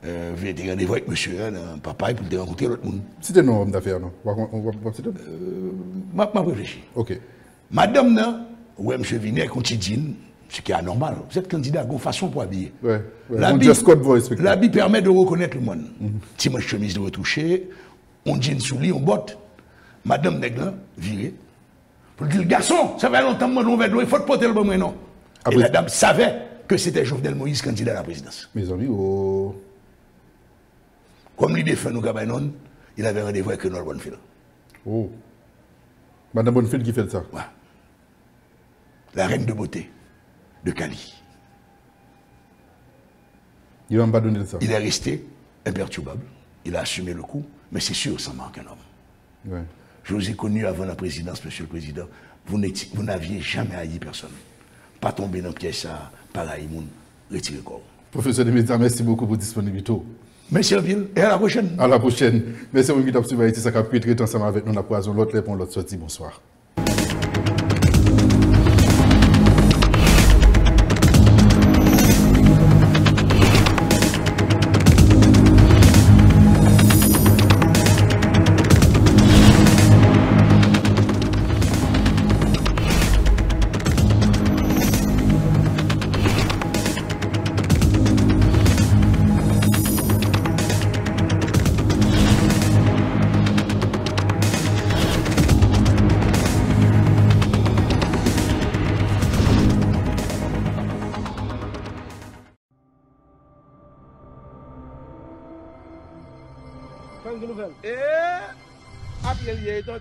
J'ai été rendez-vous avec monsieur, papa, pour te rencontrer l'autre monde. C'était non homme d'affaires, non? On va citer? M'a réfléchi. Ok. Madame, non, ouais, monsieur Vinet, quotidien, ce qui est anormal. Vous êtes candidat, vous avez une façon pour habiller. Ouais. L'habit permet de reconnaître le monde. Si moi, chemise de retoucher, on jean sous lit, on botte. Madame Neglan, virée. Pour dire, le garçon, ça fait longtemps que je il faut te porter le bon non. Et la dame savait que c'était Jovenel Moïse candidat à la présidence. Mes amis, Comme lui défend nous Gabanon, il avait rendez-vous avec Renaud Bonnefil. Oh. Madame Bonnefil qui fait ça? Ouais. La reine de beauté de Cali. Il ne va pas donner ça. Il est resté imperturbable. Il a assumé le coup, mais c'est sûr, ça manque un homme. Ouais. Je vous ai connu avant la présidence, monsieur le président. Vous n'aviez jamais haï personne. Pas tomber dans le piège, ça, pareil, retirer le corps. Professeur de médias, merci beaucoup pour disponibilité. Merci à vous et à la prochaine. À la prochaine. Merci à vous qui avez suivi ça a pu être ensemble avec nous. On a poison l'autre pour l'autre sortie. Bonsoir.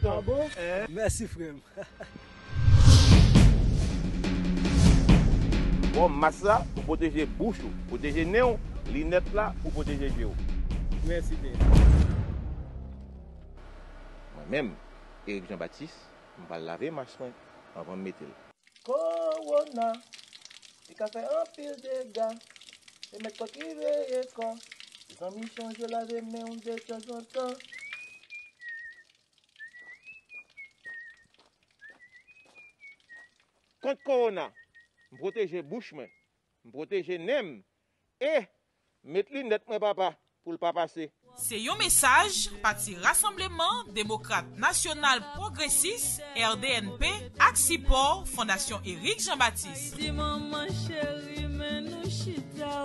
Ah bon? Merci frère. Bon, massa pour protéger bouche, pour protéger néon, lunettes là pour protéger yeux. Merci bien. Moi-même, Éric Jean-Baptiste, je vais laver ma soin avant de mettre. Corona, il a fait un pile de dégâts. Et mettre qui veut et quand. Les amis changent la vie, mais on de temps en temps. Contre Corona, je protéger bouche, je protéger nem et mettre lunettes, mon papa, pour le pas passer. C'est un message parti Rassemblement démocrate national progressiste RDNP Axipor Fondation Éric Jean-Baptiste. Si maman chérie, mais nous chita